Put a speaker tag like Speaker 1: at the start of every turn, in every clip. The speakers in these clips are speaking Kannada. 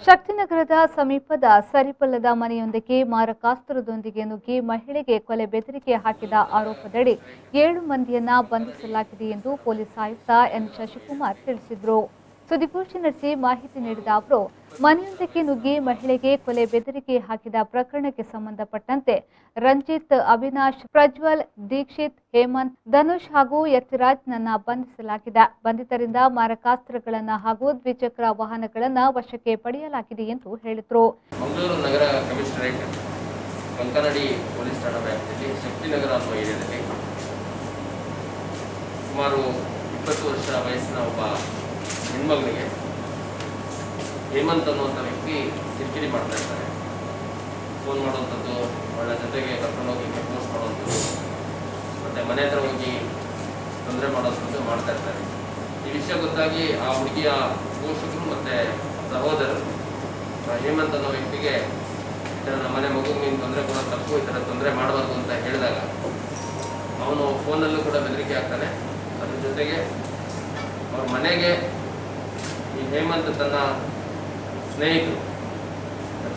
Speaker 1: ಶಕ್ತಿನಗರದ ಸಮೀಪದ ಸರಿಪಲ್ಲದ ಮನೆಯೊಂದಕ್ಕೆ ಮಾರಕಾಸ್ತ್ರದೊಂದಿಗೆ ನುಗ್ಗಿ ಮಹಿಳೆಗೆ ಕೊಲೆ ಬೆದರಿಕೆ ಹಾಕಿದ ಆರೋಪದಡಿ 7 ಮಂದಿಯನ್ನ ಬಂಧಿಸಲಾಗಿದೆ ಎಂದು ಪೊಲೀಸ್ ಆಯುಕ್ತ ಎನ್ ಶಶಿಕುಮಾರ್ ತಿಳಿಸಿದರು. ಸುದ್ದಿಗೋಷ್ಠಿ ನಡೆಸಿ ಮಾಹಿತಿ ನೀಡಿದ ಅವರು, ಮನೆಯೊಂದಕ್ಕೆ ನುಗ್ಗಿ ಮಹಿಳೆಗೆ ಕೊಲೆ ಬೆದರಿಕೆ ಹಾಕಿದ ಪ್ರಕರಣಕ್ಕೆ ಸಂಬಂಧಪಟ್ಟಂತೆ ರಂಜಿತ್, ಅವಿನಾಶ್, ಪ್ರಜ್ವಲ್, ದೀಕ್ಷಿತ್, ಹೇಮಂತ್, ಧನುಷ್ ಹಾಗೂ ಯತಿರಾಜ್ನನ್ನ ಬಂಧಿಸಲಾಗಿದೆ. ಬಂಧಿತರಿಂದ ಮಾರಕಾಸ್ತ್ರಗಳನ್ನು ಹಾಗೂ ದ್ವಿಚಕ್ರ ವಾಹನಗಳನ್ನು ವಶಕ್ಕೆ ಪಡೆಯಲಾಗಿದೆ ಎಂದು ಹೇಳಿದರು.
Speaker 2: ಮಂಗಳೂರು ನಗರ ಕಮಿಷನರೇಟ್ ಕಂಕನಡಿ ಪೊಲೀಸ್ ಠಾಣಾ ವ್ಯಾಪ್ತಿಯಲ್ಲಿ ಶಕ್ತಿನಗರ ಅನ್ನುವ ಏರಿಯಾದಲ್ಲಿ ಸುಮಾರು 20 ವರ್ಷ ವಯಸ್ಸಿನ ಒಬ್ಬ ಹೆಣ್ಮಗಳಿಗೆ ಹೇಮಂತ್ ಅನ್ನುವಂಥ ವ್ಯಕ್ತಿ ಕಿರಿಕಿರಿ ಮಾಡ್ತಾ ಇರ್ತಾರೆ. ಫೋನ್ ಮಾಡುವಂಥದ್ದು, ಅವಳ ಜೊತೆಗೆ ಕರ್ಕೊಂಡು ಹೋಗಿ ಪ್ರಪೋಸ್ ಮಾಡುವಂಥದ್ದು, ಮತ್ತು ಮನೆ ಹತ್ರ ಹೋಗಿ ತೊಂದರೆ ಮಾಡುವಂಥದ್ದು ಮಾಡ್ತಾ ಇರ್ತಾರೆ. ಈ ವಿಷಯ ಗೊತ್ತಾಗಿ ಆ ಹುಡುಗಿಯ ಪೋಷಕರು ಮತ್ತು ಸಹೋದರರು ಹೇಮಂತ್ ಅನ್ನೋ ವ್ಯಕ್ತಿಗೆ ಈ ಥರ ನಮ್ಮ ಮನೆ ಮಗುಗೆ ನೀನು ತೊಂದರೆ ಕೊಡೋದು ತಪ್ಪು, ಈ ಥರ ತೊಂದರೆ ಮಾಡಬಾರ್ದು ಅಂತ ಹೇಳಿದಾಗ ಅವನು ಫೋನಲ್ಲೂ ಕೂಡ ಬೆದರಿಕೆ ಆಗ್ತಾನೆ. ಅದ್ರ ಜೊತೆಗೆ ಅವ್ರ ಮನೆಗೆ ಈ ಹೇಮಂತ್ ತನ್ನ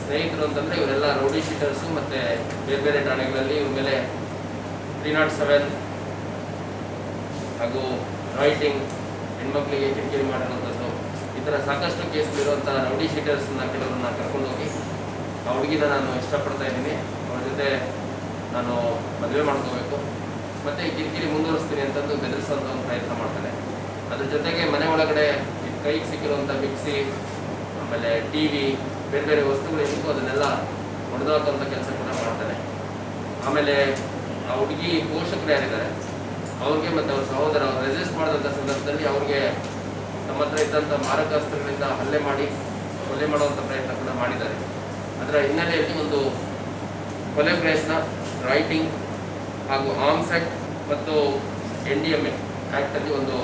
Speaker 2: ಸ್ನೇಹಿತರು ಅಂತಂದರೆ ಇವರೆಲ್ಲ ರೌಡಿ ಶೀಟರ್ಸು ಮತ್ತು ಬೇರೆ ಬೇರೆ ಠಾಣೆಗಳಲ್ಲಿ ಇವ್ರ ಮೇಲೆ 307 ಹಾಗೂ ರೈಟಿಂಗ್, ಹೆಣ್ಮಕ್ಳಿಗೆ ಕಿರಿಕಿರಿ ಮಾಡಿರುವಂಥದ್ದು, ಈ ಥರ ಸಾಕಷ್ಟು ಕೇಸ್ಗಳಿರುವಂಥ ರೌಡಿ ಶೀಟರ್ಸನ್ನ ಕೆಲವ್ರನ್ನ ಕರ್ಕೊಂಡೋಗಿ ಆ ಹುಡುಗಿನ ನಾನು ಇಷ್ಟಪಡ್ತಾ ಇದ್ದೀನಿ, ಅವ್ರ ಜೊತೆ ನಾನು ಮದುವೆ ಮಾಡ್ಕೋಬೇಕು ಮತ್ತು ಈ ಕಿರಿಕಿರಿ ಮುಂದುವರಿಸ್ತೀನಿ ಅಂತಂದು ಬೆದರಿಸುವಂಥ ಒಂದು ಪ್ರಯತ್ನ ಮಾಡ್ತಾನೆ. ಅದ್ರ ಜೊತೆಗೆ ಮನೆ ಒಳಗಡೆ ಕೈಗೆ ಸಿಕ್ಕಿರುವಂಥ ಮಿಕ್ಸಿ, ಆಮೇಲೆ TV, ಬೇರೆ ಬೇರೆ ವಸ್ತುಗಳು ಏನಿತ್ತು ಅದನ್ನೆಲ್ಲ ಹೊಡೆದಾಕುವಂಥ ಕೆಲಸ ಕೂಡ ಮಾಡ್ತಾನೆ. ಆಮೇಲೆ ಆ ಹುಡುಗಿ ಪೋಷಕರು ಯಾರಿದ್ದಾರೆ ಅವ್ರಿಗೆ ಮತ್ತು ಅವ್ರ ಸಹೋದರ ಅವ್ರು ರೆಸಿಸ್ಟ್ ಮಾಡಿದಂಥ ಸಂದರ್ಭದಲ್ಲಿ ಅವ್ರಿಗೆ ತಮ್ಮ ಹತ್ರ ಇದ್ದಂಥ ಮಾರಕಾಸ್ತ್ರಗಳಿಂದ ಹಲ್ಲೆ ಮಾಡಿ ಕೊಲೆ ಮಾಡುವಂಥ ಪ್ರಯತ್ನ ಕೂಡ ಮಾಡಿದ್ದಾರೆ. ಅದರ ಹಿನ್ನೆಲೆಯಲ್ಲಿ ಒಂದು ಕೊಲೆ ಪ್ರಯತ್ನ, ರೈಟಿಂಗ್ ಹಾಗೂ ಆರ್ಮ್ಸ್ ಆ್ಯಕ್ಟ್ ಮತ್ತು NDMA ಆ್ಯಕ್ಟಲ್ಲಿ ಒಂದು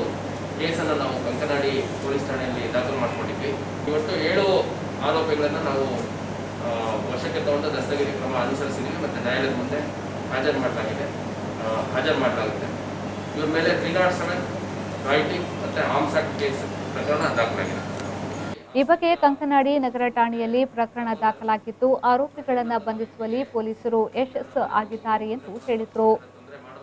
Speaker 2: ಕೇಸನ್ನು ನಾವು ಕಂಕನಾಡಿ ಪೊಲೀಸ್ ಠಾಣೆಯಲ್ಲಿ ದಾಖಲು ಮಾಡಿಕೊಂಡಿದ್ವಿ. ಇವತ್ತು 7 ಆರೋಪಿಗಳನ್ನು ನಾವು ವಶಕ್ಕೆ ತಗೊಂಡು ದಸ್ತಗಿರಿ ಕ್ರಮ ಅನುಸರಿಸಿದ್ದೀವಿ ಮತ್ತು ನ್ಯಾಯಾಲಯದ ಮುಂದೆ ಹಾಜರು ಮಾಡಲಾಗುತ್ತೆ. ಇವ್ರ ಮೇಲೆ 307 ರೈಟಿಂಗ್ ಮತ್ತು ಆರ್ಮ್ಸ್ ಆ್ಯಕ್ಟ್ ಕೇಸ್ ಪ್ರಕರಣ ದಾಖಲಾಗಿದೆ.
Speaker 1: ಈ ಬಗ್ಗೆ ಕಂಕನಾಡಿ ನಗರ ಠಾಣೆಯಲ್ಲಿ ಪ್ರಕರಣ ದಾಖಲಾಗಿದ್ದು ಆರೋಪಿಗಳನ್ನು ಬಂಧಿಸುವಲ್ಲಿ ಪೊಲೀಸರು ಯಶಸ್ಸು ಆಗಿದ್ದಾರೆ ಎಂದು ಹೇಳಿದರು.